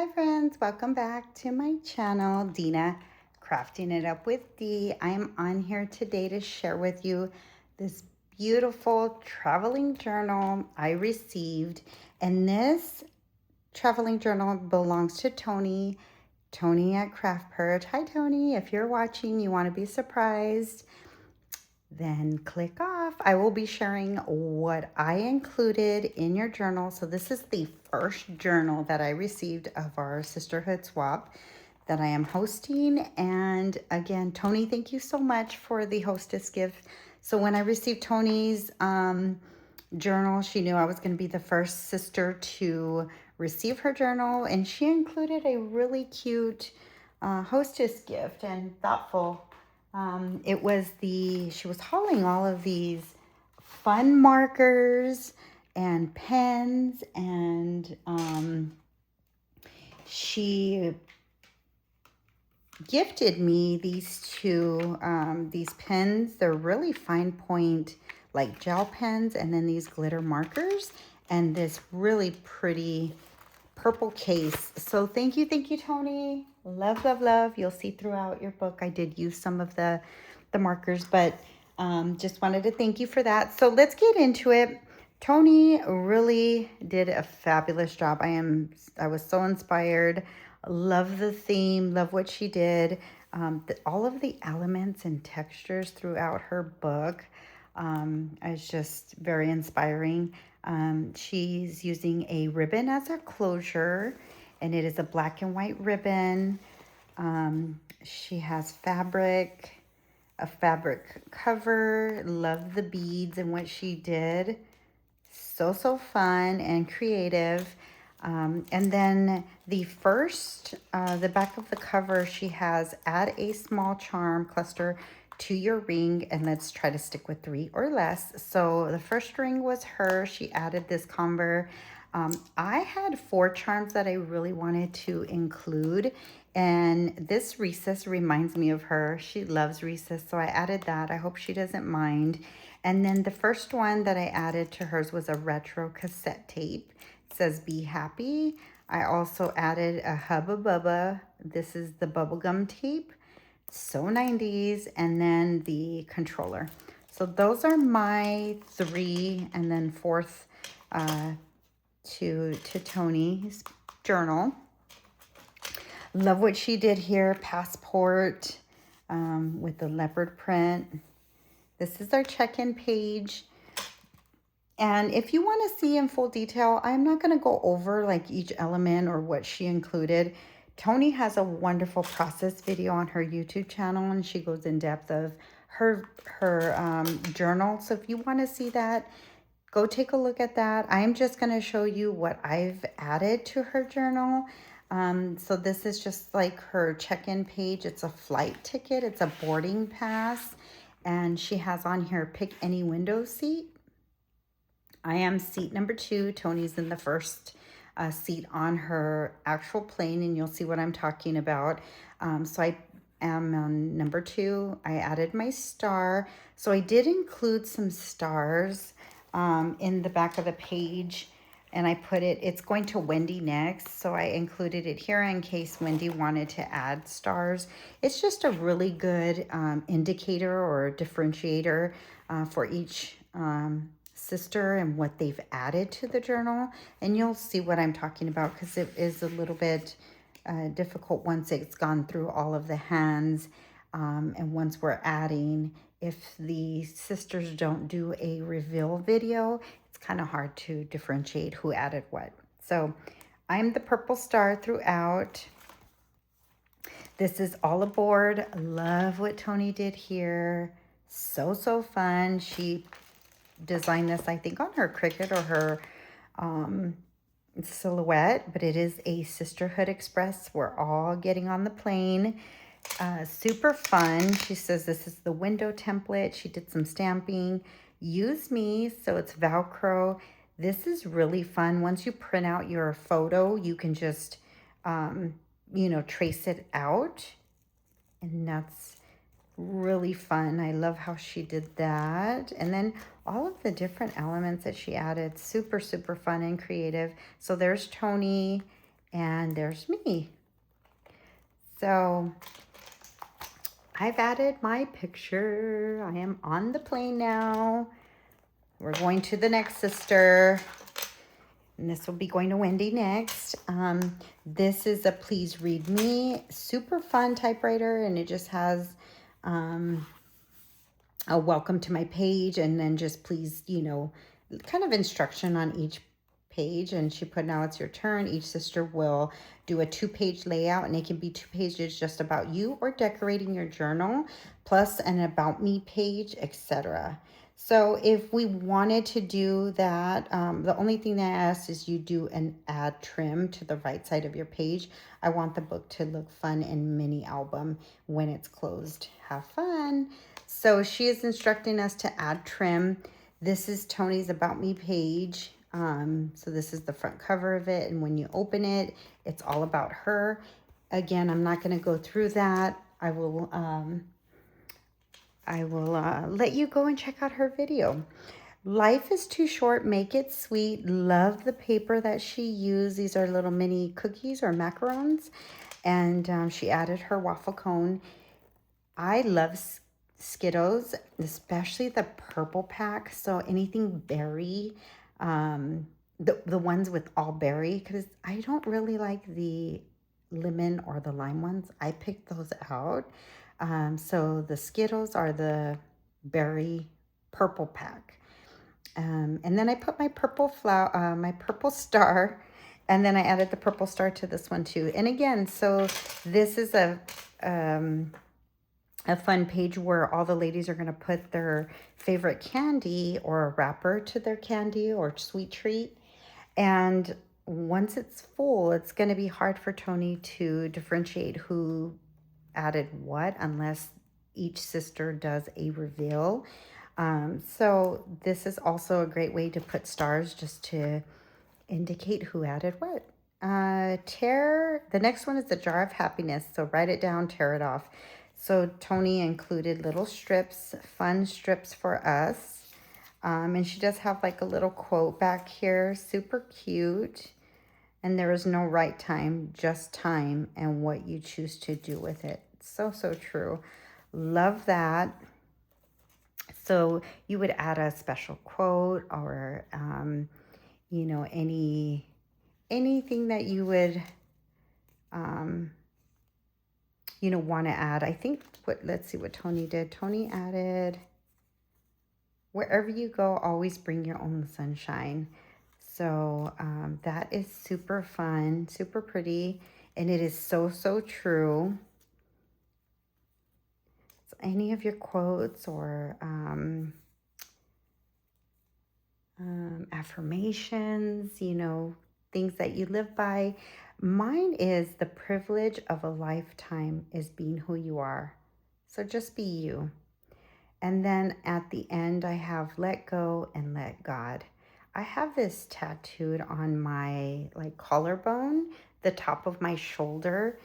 Hi friends, welcome back to my channel, Dina, Crafting It Up with D. I'm on here today to share with you this beautiful traveling journal I received. And this traveling journal belongs to Toni, Toni at Kraft'n. Hi Toni, if you're watching, you want to be surprised, then click off. I will be sharing what I included in your journal. So this is the first journal that I received of our Sisterhood swap that I am hosting. And again, Toni, thank you so much for the hostess gift. So when I received Toni's journal, she knew I was going to be the first sister to receive her journal. And she included a really cute hostess gift and thoughtful. She was hauling all of these fun markers and pens, and she gifted me these pens. They're really fine point, like gel pens, and then these glitter markers, and this really pretty purple case. So thank you, Toni. Love, love, love. You'll see throughout your book I did use some of the markers, but just wanted to thank you for that. So let's get into it. Toni really did a fabulous job. I was so inspired. Love the theme, love what she did. All of the elements and textures throughout her book is just very inspiring. She's using a ribbon as a closure, and it is a black and white ribbon. She has a fabric cover. Love the beads and what she did. So fun and creative. And then the back of the cover, she has add a small charm cluster to your ring, and let's try to stick with 3 or less. So the first ring was her. She added this conver. I had 4 charms that I really wanted to include, and this recess reminds me of her. She loves recess, so I added that. I hope she doesn't mind. And then the first one that I added to hers was a retro cassette tape. It says be happy. I also added a Hubba Bubba. This is the bubblegum tape. So 90s. And then the controller. So those are my 3, and then 4th to Toni's journal. Love what she did here. Passport with the leopard print. This is our check-in page. And if you want to see in full detail, I'm not going to go over like each element or what she included. Toni has a wonderful process video on her YouTube channel, and she goes in depth of her journal. So if you want to see that, go take a look at that. I'm just going to show you what I've added to her journal. So this is just like her check-in page. It's a flight ticket. It's a boarding pass. And she has on here, pick any window seat. I am seat number 2. Toni's in the first seat on her actual plane, and you'll see what I'm talking about. So I am on number 2. I added my star. So I did include some stars in the back of the page, and I put it's going to Wendy next. So I included it here in case Wendy wanted to add stars. It's just a really good indicator or differentiator for each sister and what they've added to the journal. And you'll see what I'm talking about, because it is a little bit difficult once it's gone through all of the hands. And once we're adding, if the sisters don't do a reveal video, it's kind of hard to differentiate who added what. So I'm the purple star throughout. This is all aboard. Love what Toni did here. So fun. She designed this, I think, on her Cricut or her silhouette, but it is a Sisterhood Express. We're all getting on the plane. Super fun. She says this is the window template. She did some stamping. Use me, so it's Velcro. This is really fun. Once you print out your photo, you can just, trace it out. And that's really fun. I love how she did that. And then all of the different elements that she added, super fun and creative. So there's Toni And there's me. So I've added my picture. I am on the plane now. We're going to the next sister. And this will be going to Wendy next. This is a Please Read Me. Super fun typewriter. And it just has a welcome to my page. And then just please, you know, kind of instruction on each page. And she put, now it's your turn. Each sister will do a 2-page layout. And it can be 2 pages just about you or decorating your journal. Plus an about me page, etc. So if we wanted to do that, the only thing that I asked is you do an add trim to the right side of your page. I want the book to look fun and mini album when it's closed. Have fun. So she is instructing us to add trim. This is Toni's About Me page. So this is the front cover of it. And when you open it, it's all about her. Again, I'm not going to go through that. I will let you go and check out her video. Life is too short, make it sweet. Love the paper that she used. These are little mini cookies or macarons. And she added her waffle cone. I love Skittles, especially the purple pack. So anything berry, the ones with all berry, because I don't really like the lemon or the lime ones. I picked those out. So the Skittles are the berry purple pack. And then I put my purple flower, my purple star, and then I added the purple star to this one too. And again, so this is a fun page where all the ladies are going to put their favorite candy or a wrapper to their candy or sweet treat. And once it's full, it's going to be hard for Toni to differentiate who added what unless each sister does a reveal. So this is also a great way to put stars just to indicate who added what. The next one is the Jar of Happiness. So write it down, tear it off. So Toni included little strips, fun strips for us. And she does have like a little quote back here, super cute. And there is no right time, just time and what you choose to do with it. So, so true. Love that. So you would add a special quote or, you know, anything that you would, you know, want to add. I think let's see what Toni did. Toni added, wherever you go, always bring your own sunshine. So that is super fun, super pretty, and it is so, so true. So any of your quotes or affirmations, you know, things that you live by. Mine is the privilege of a lifetime is being who you are. So just be you. And then at the end, I have let go and let God. I have this tattooed on my like collarbone, the top of my shoulder.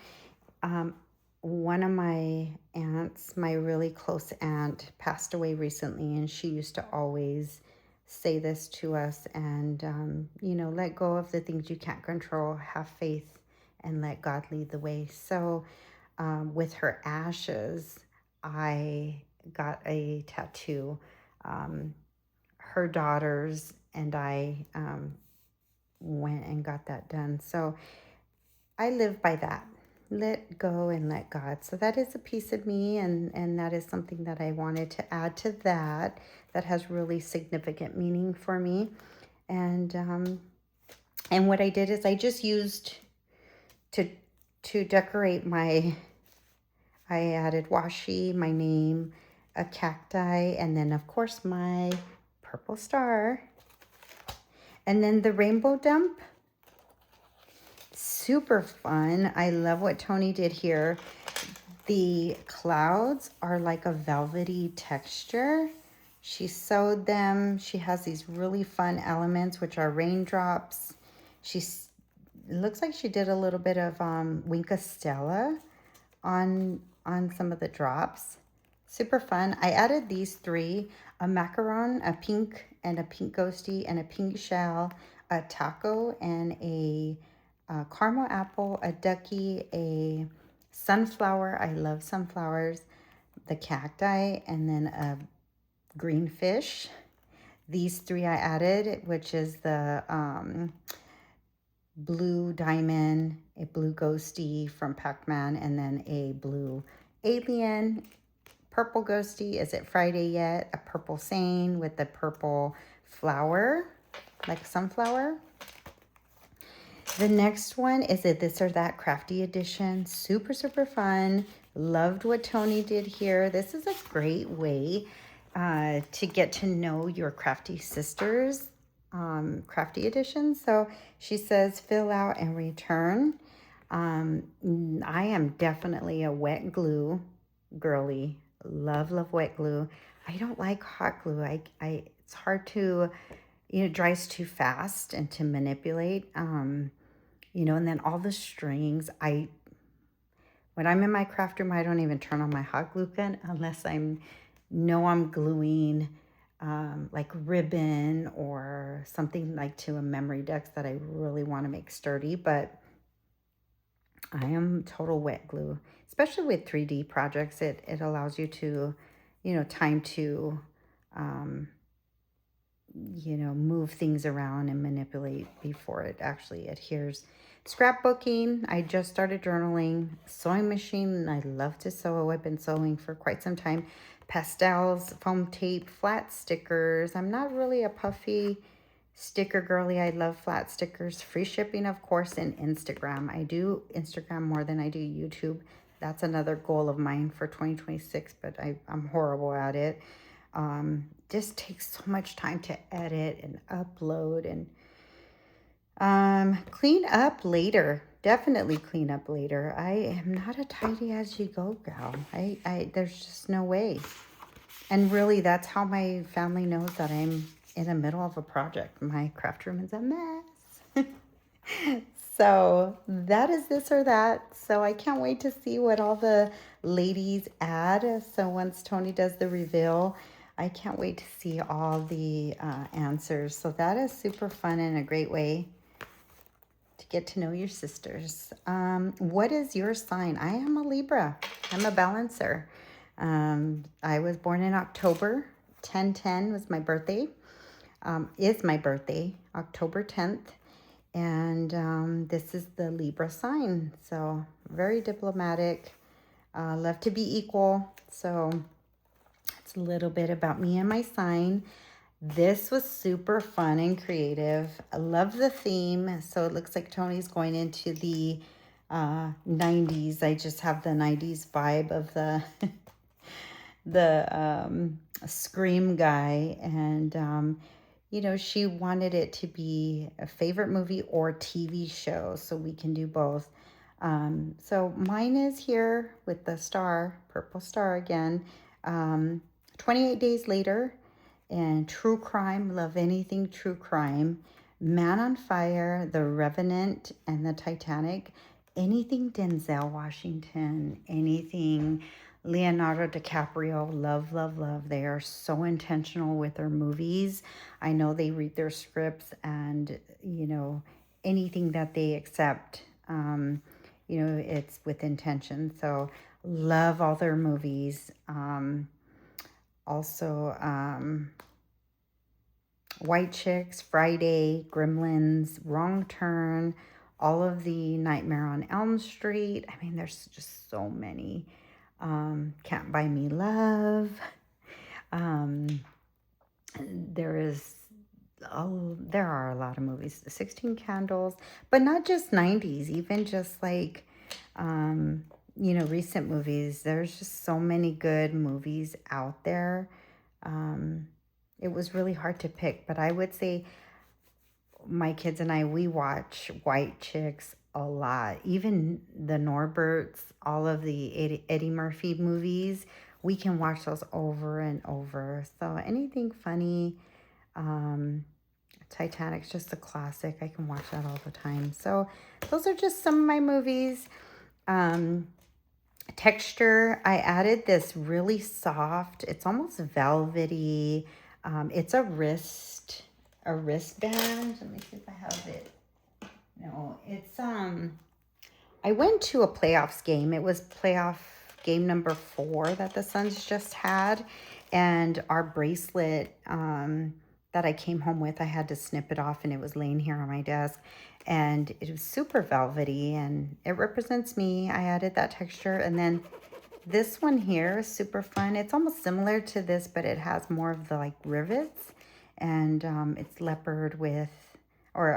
One of my aunts, my really close aunt, passed away recently, and she used to always say this to us and, you know, let go of the things you can't control, have faith, and let God lead the way. So with her ashes, I got a tattoo. Her daughters and I went and got that done. So I live by that. Let go and let God. So that is a piece of me, and that is something that I wanted to add to that has really significant meaning for me. And what I did is I just used to decorate my, I added washi, my name, a cacti, and then of course my purple star. And then the rainbow dump. Super fun. I love what Toni did here. The clouds are like a velvety texture. She sewed them. She has these really fun elements, which are raindrops. It looks like she did a little bit of Winka Stella on some of the drops. Super fun. I added these 3, a macaron, a pink, and a pink ghosty, and a pink shell, a taco, and a caramel apple, a ducky, a sunflower. I love sunflowers. The cacti, and then a green fish. These three I added, which is the blue diamond, a blue ghosty from Pac-Man, and then a blue alien, purple ghosty. Is it Friday yet? A purple sane with the purple flower, like sunflower. The next one is a This or That Crafty Edition. Super, super fun. Loved what Toni did here. This is a great way to get to know your crafty sisters. Crafty Edition. So she says fill out and return. I am definitely a wet glue girly. Love, love wet glue. I don't like hot glue. It's hard to, it dries too fast and to manipulate. And then all the strings, when I'm in my craft room, I don't even turn on my hot glue gun unless I'm gluing like ribbon or something like to a memory decks that I really want to make sturdy. But I am total wet glue, especially with 3D projects. It allows you to, time to, move things around and manipulate before it actually adheres. Scrapbooking, I just started journaling. Sewing machine, I love to sew. I've been sewing for quite some time. Pastels, foam tape, flat stickers. I'm not really a puffy sticker girly. I love flat stickers. Free shipping, of course, and Instagram. I do Instagram more than I do YouTube. That's another goal of mine for 2026, but I'm horrible at it. Just takes so much time to edit and upload and clean up later. Definitely clean up later. I am not a tidy as you go gal. There's just no way. And really, that's how my family knows that I'm in the middle of a project. My craft room is a mess. So that is This or That. So I can't wait to see what all the ladies add. So once Toni does the reveal, I can't wait to see all the answers. So that is super fun and a great way to get to know your sisters. What is your sign? I am a Libra. I'm a balancer. I was born in October. 10/10 was my birthday. Is my birthday, October 10th. And this is the Libra sign. So very diplomatic. Love to be equal. So it's a little bit about me and my sign. This was super fun and creative. I love the theme. So it looks like Toni's going into the 90s. I just have the 90s vibe of the Scream guy. And she wanted it to be a favorite movie or TV show, so we can do both. So mine is here with the star, purple star again. 28 Days Later, and true crime, love anything true crime. Man on Fire, The Revenant, and The Titanic. Anything Denzel Washington, anything Leonardo DiCaprio, love, love, love. They are so intentional with their movies. I know they read their scripts and, anything that they accept, it's with intention. So love all their movies. Also, White Chicks, Friday, Gremlins, Wrong Turn, all of the Nightmare on Elm Street. I mean, there's just so many. Can't Buy Me Love. There are a lot of movies. 16 Candles, but not just 90s, even just like, recent movies. There's just so many good movies out there. It was really hard to pick, but I would say my kids and we watch White Chicks a lot. Even the Norberts, all of the Eddie Murphy movies, we can watch those over and over. So anything funny, Titanic's just a classic. I can watch that all the time. So those are just some of my movies. Texture, I added this really soft, it's almost velvety. It's a wristband. Let me see if I have it No, it's I went to a playoffs game. It was playoff game number 4 that the Suns just had, and our bracelet that I came home with, I had to snip it off, and it was laying here on my desk, and it was super velvety, and it represents me. I added that texture, and then this one here is super fun. It's almost similar to this, but it has more of the like rivets, and it's leopard with, or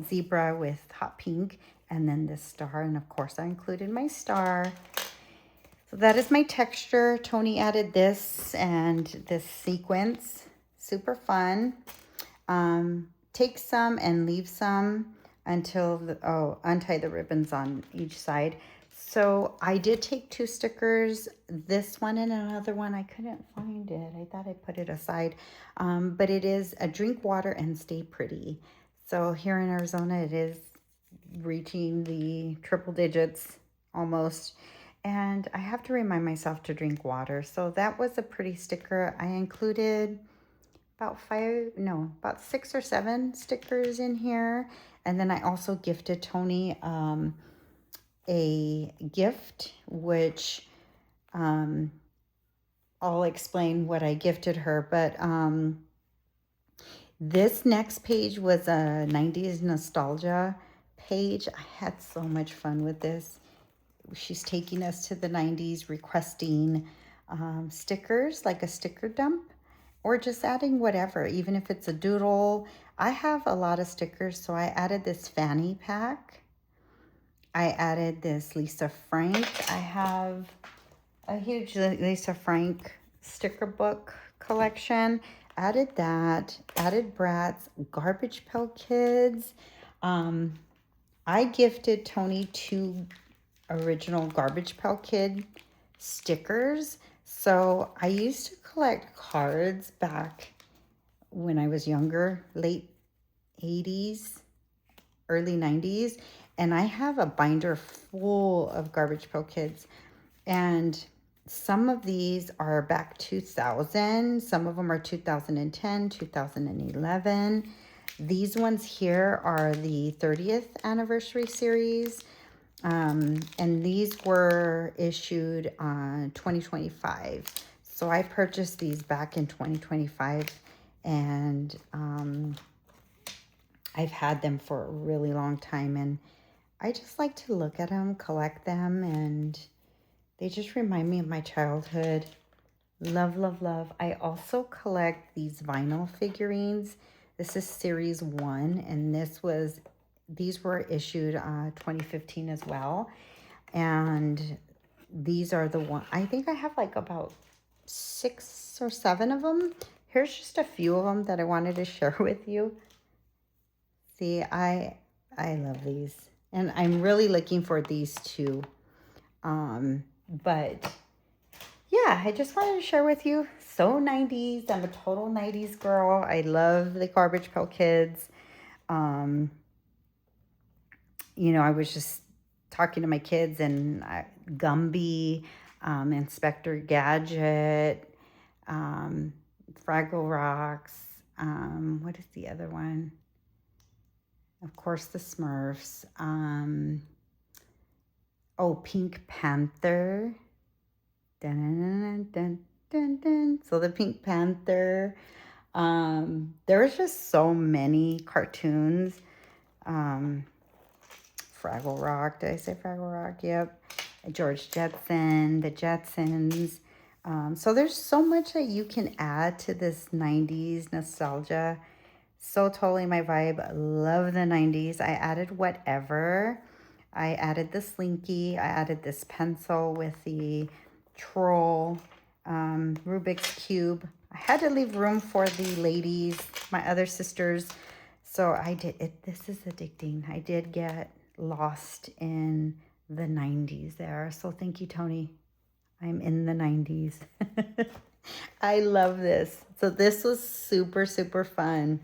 zebra with hot pink, and then this star. And of course I included my star. So that is my texture. Toni added this and this sequence. Super fun. Take some and leave some until untie the ribbons on each side. So I did take 2 stickers, this one and another one. I couldn't find it. I thought I put it aside. But it is a drink water and stay pretty. So here in Arizona, it is reaching the triple digits almost. And I have to remind myself to drink water. So that was a pretty sticker. I included about 6 or 7 stickers in here. And then I also gifted Toni a gift, which I'll explain what I gifted her. But this next page was a 90s nostalgia page. I had so much fun with this. She's taking us to the 90s, requesting stickers, like a sticker dump, or just adding whatever, even if it's a doodle. I have a lot of stickers, so I added this fanny pack. I added this Lisa Frank. I have a huge Lisa Frank sticker book collection. Added that. Added Bratz, Garbage Pail Kids. I gifted Toni 2 original Garbage Pail Kid stickers. So I used to collect cards back when I was younger, late 80s, early 90s. And I have a binder full of Garbage Pail Kids. And some of these are back 2000. Some of them are 2010, 2011. These ones here are the 30th anniversary series. And these were issued on 2025. So I purchased these back in 2025, and I've had them for a really long time, and I just like to look at them, collect them, and they just remind me of my childhood. Love, love, love. I also collect these vinyl figurines. This is series 1, and these were issued 2015 as well. And these are the one, I think I have like about 6 or 7 of them. Here's just a few of them that I wanted to share with you. See, I love these, and I'm really looking for these two. But yeah, I just wanted to share with you. So 90s. I'm a total 90s girl. I love the Garbage Pail Kids. I was just talking to my kids, and Gumby, Inspector Gadget, Fraggle Rocks. What is the other one? Of course, the Smurfs. Pink Panther. Dun, dun, dun, dun, dun. So the Pink Panther. There was just so many cartoons. Fraggle Rock. Did I say Fraggle Rock? Yep. George Jetson, the Jetsons. So there's so much that you can add to this 90s nostalgia. So totally my vibe. Love the 90s. I added whatever. I added the Slinky. I added this pencil with the troll, Rubik's Cube. I had to leave room for the ladies, my other sisters. So I did it. This is addicting. I did get lost in the 90s there. So thank you, Toni. I'm in the 90s. I love this. So this was super, super fun.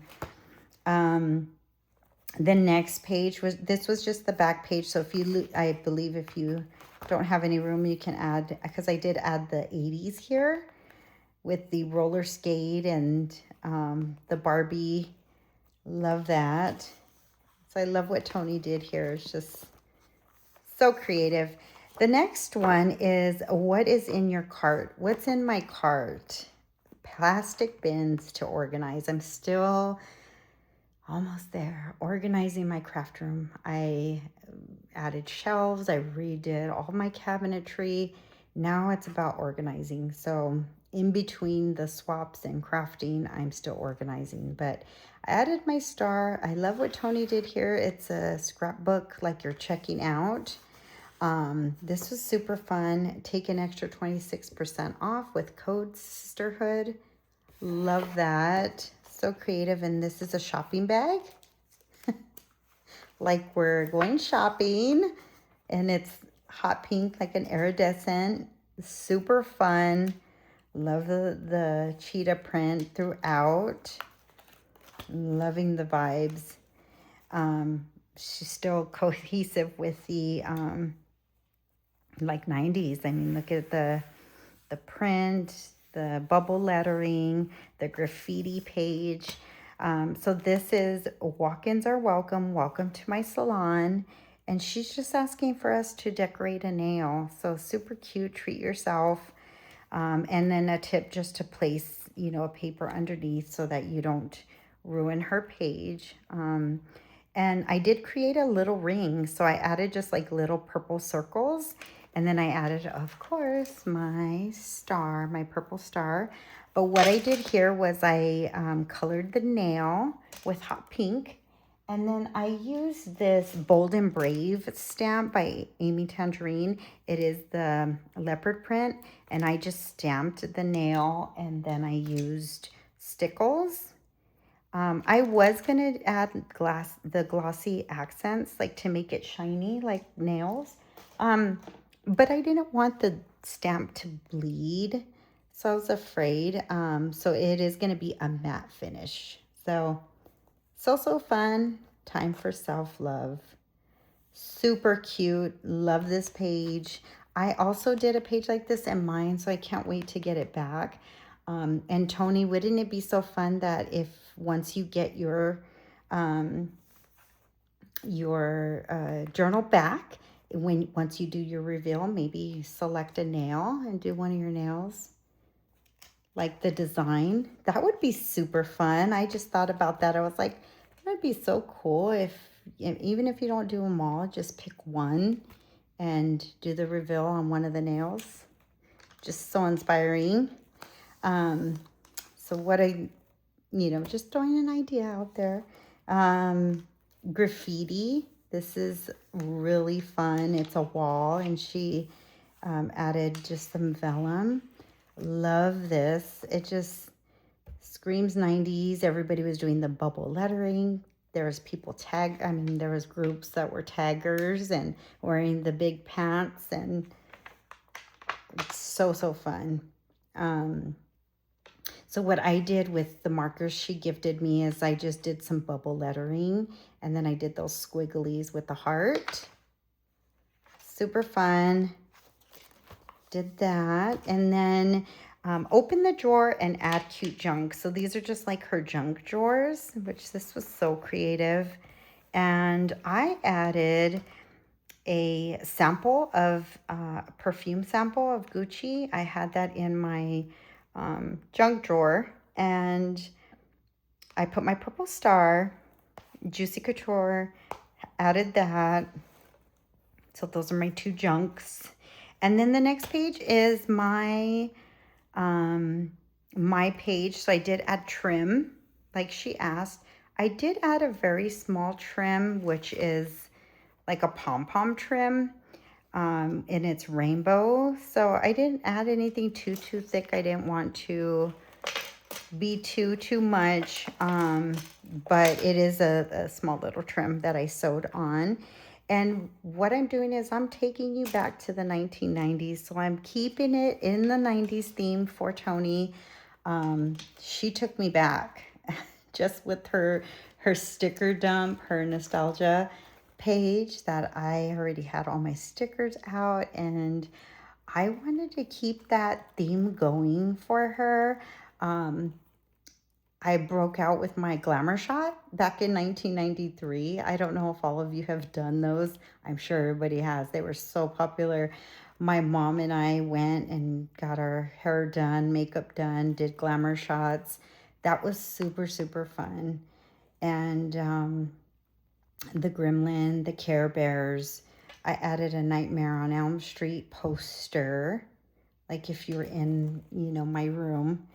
The next page was just the back page. So I believe if you don't have any room, you can add, because I did add the 80s here with the roller skate and the Barbie. Love that. So I love what Toni did here. It's just so creative. The next one is what is in your cart? What's in my cart? Plastic bins to organize. I'm still almost there. Organizing my craft room. I added shelves. I redid all my cabinetry. Now it's about organizing. So in between the swaps and crafting, I'm still organizing. But I added my star. I love what Toni did here. It's a scrapbook like you're checking out. This was super fun. Take an extra 26% off with code Sisterhood. Love that. So creative. And this is a shopping bag. Like we're going shopping. And it's hot pink, like an iridescent. Super fun. Love the cheetah print throughout. Loving the vibes. She's still cohesive with the like 90s. I mean, look at the print, the bubble lettering, the graffiti page. So this is walk-ins are welcome. Welcome to my salon. And she's just asking for us to decorate a nail. So super cute. Treat yourself. And then a tip just to place, a paper underneath so that you don't ruin her page. And I did create a little ring. So I added just like little purple circles. And then I added, of course, my star, my purple star. But what I did here was I colored the nail with hot pink. And then I used this Bold and Brave stamp by Amy Tangerine. It is the leopard print. And I just stamped the nail and then I used stickles. I was going to add the glossy accents, like to make it shiny like nails. But I didn't want the stamp to bleed. So I was afraid. So it is going to be a matte finish. So fun. Time for self-love. Super cute. Love this page. I also did a page like this in mine, so I can't wait to get it back. And Toni, wouldn't it be so fun that if once you get your journal back, once you do your reveal, maybe you select a nail and do one of your nails, like the design. That would be super fun. I just thought about that. I was like, that would be so cool if, even if you don't do them all, just pick one and do the reveal on one of the nails. Just so inspiring. So what just throwing an idea out there. Graffiti. This is really fun. It's a wall, and she added just some vellum. Love this. It just screams 90s. Everybody was doing the bubble lettering. There was there was groups that were taggers and wearing the big pants, and it's so fun. So what I did with the markers she gifted me is I just did some bubble lettering, and then I did those squigglies with the heart. Super fun. Did that. And then open the drawer and add cute junk. So these are just like her junk drawers, which this was so creative. And I added a sample of perfume sample of Gucci. I had that in my junk drawer, and I put my purple star, Juicy Couture, added that. So those are my two junks. And then the next page is my page. So I did add trim like she asked. I did add a very small trim, which is like a pom-pom trim. And it's rainbow. So I didn't add anything too thick. I didn't want to be too much. But it is a small little trim that I sewed on. And what I'm doing is I'm taking you back to the 1990s. So I'm keeping it in the 90s theme for Toni. She took me back just with her sticker dump, her nostalgia page that I already had all my stickers out, and I wanted to keep that theme going for her. I broke out with my glamour shot back in 1993. I don't know if all of you have done those. I'm sure everybody has. They were so popular. My mom and I went and got our hair done, makeup done, did glamour shots. That was super, super fun. And the Gremlin, the Care Bears. I added a Nightmare on Elm Street poster, like if you were in, my room.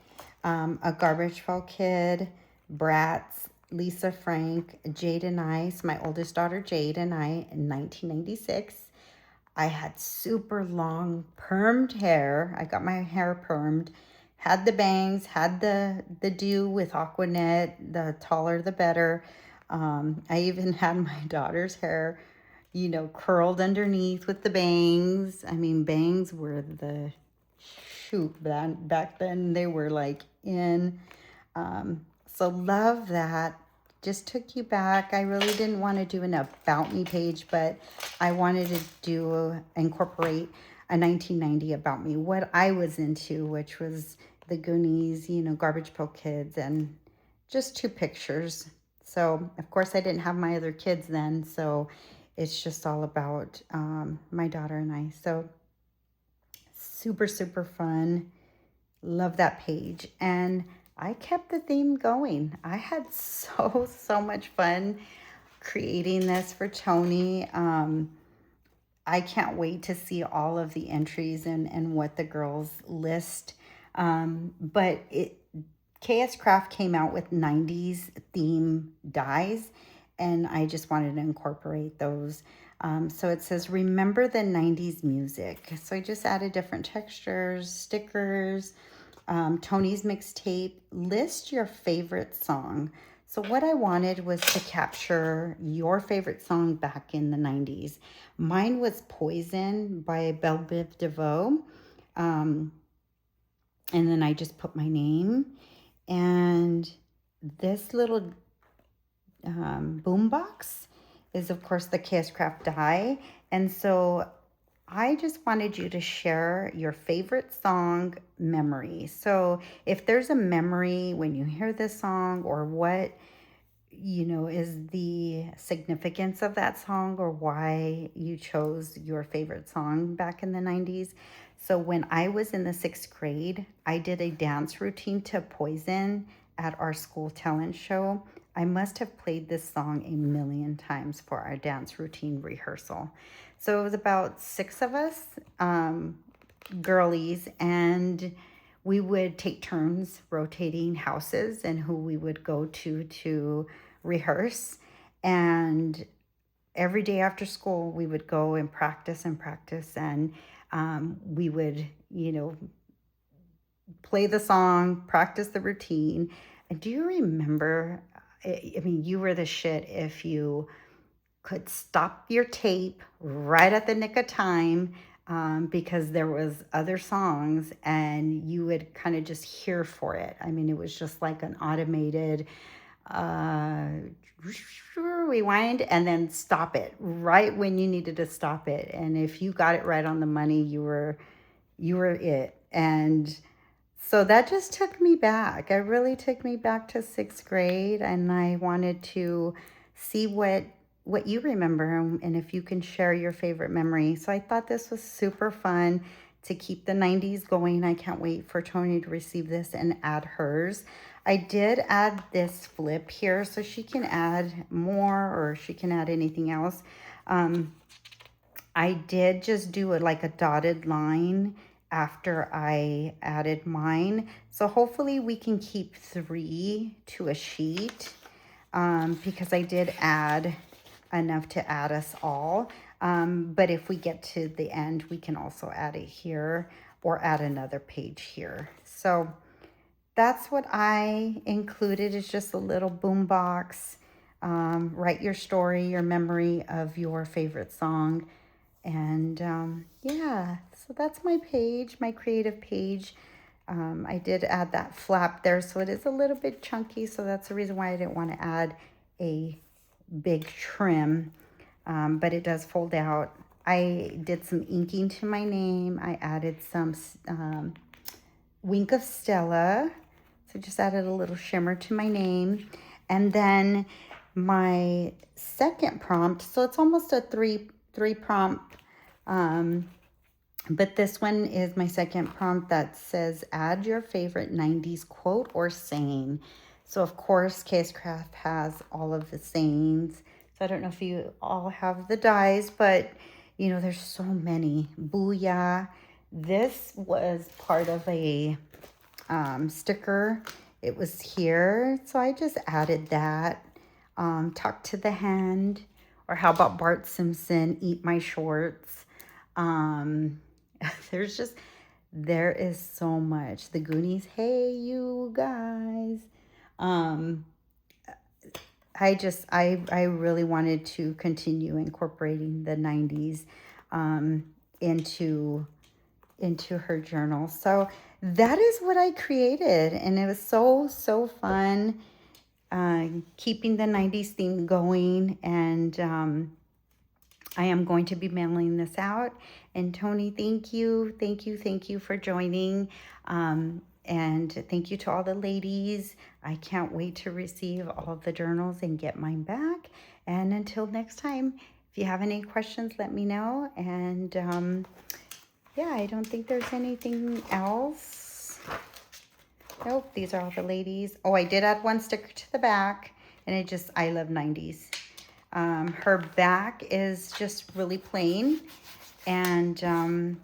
A Garbage Pail Kid, Bratz, Lisa Frank, Jade and I, so my oldest daughter Jade and I in 1996. I had super long permed hair. I got my hair permed, had the bangs, had the do with Aquanet, the taller the better. I even had my daughter's hair, curled underneath with the bangs. I mean, bangs were the shoot back then. They were like in. So love that. Just took you back. I really didn't want to do an about me page, but I wanted to incorporate a 1990 about me, what I was into, which was the Goonies, Garbage Pail Kids, and just 2 pictures. So of course I didn't have my other kids then, so it's just all about my daughter and I. So super, super fun. Love that page. And I kept the theme going. I had so much fun creating this for Toni. I can't wait to see all of the entries and what the girls list. But KS Craft came out with 90s theme dies, and I just wanted to incorporate those. So it says, remember the 90s music. So I just added different textures, stickers, Toni's mixtape, list your favorite song. So what I wanted was to capture your favorite song back in the 90s. Mine was Poison by Belle Biv DeVoe. And then I just put my name. And this little boombox is, of course, the KS Craft die. And so I just wanted you to share your favorite song memory. So if there's a memory when you hear this song, or what, is the significance of that song, or why you chose your favorite song back in the 90s. So when I was in the 6th grade, I did a dance routine to Poison at our school talent show. I must have played this song a million times for our dance routine rehearsal. So it was about 6 of us, girlies, and we would take turns rotating houses and who we would go to rehearse. And every day after school, we would go and practice, and we would, play the song, practice the routine. And do you remember? I mean, you were the shit if you could stop your tape right at the nick of time, because there was other songs and you would kind of just hear for it. I mean, it was just like an automated rewind and then stop it right when you needed to stop it. And if you got it right on the money, you were it. And so that just took me back. It really took me back to 6th grade, and I wanted to see what you remember, and if you can share your favorite memory. So I thought this was super fun to keep the 90s going. I can't wait for Toni to receive this and add hers. I did add this flip here, so she can add more, or she can add anything else. I did just do it like a dotted line after I added mine. So hopefully we can keep 3 to a sheet, because I did add enough to add us all. But if we get to the end, we can also add it here or add another page here. So that's what I included, is just a little boom box. Write your story, your memory of your favorite song. And yeah, so that's my page, my creative page. I did add that flap there, so it is a little bit chunky, so that's the reason why I didn't want to add a big trim, but it does fold out. I did some inking to my name. I added some Wink of Stella. So So just added a little shimmer to my name. And then my second prompt, so it's almost a three prompt, but this one is my second prompt that says add your favorite 90s quote or saying. So of course KS Craft has all of the sayings. So I don't know if you all have the dies, but you know, there's so many. Booyah. This was part of a sticker. It was here, so I just added that. Talk to the hand, or how about Bart Simpson, eat my shorts. Um, there is so much. The Goonies, hey you guys. Um, I really wanted to continue incorporating the 90s into her journal. So that is what I created, and it was so fun keeping the 90s theme going. And I am going to be mailing this out. And Toni, thank you for joining. And thank you to all the ladies. I can't wait to receive all of the journals and get mine back. And until next time, if you have any questions, let me know. And yeah, I don't think there's anything else. Nope, these are all the ladies. Oh, I did add one sticker to the back, and it just, I love 90s. Her back is just really plain, and I'm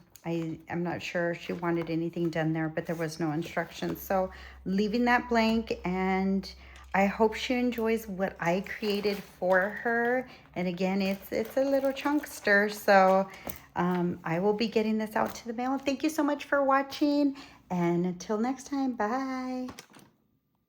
not sure if she wanted anything done there, but there was no instructions. So leaving that blank, and I hope she enjoys what I created for her. And again, it's a little chunkster, so I will be getting this out to the mail. Thank you so much for watching, and until next time, bye.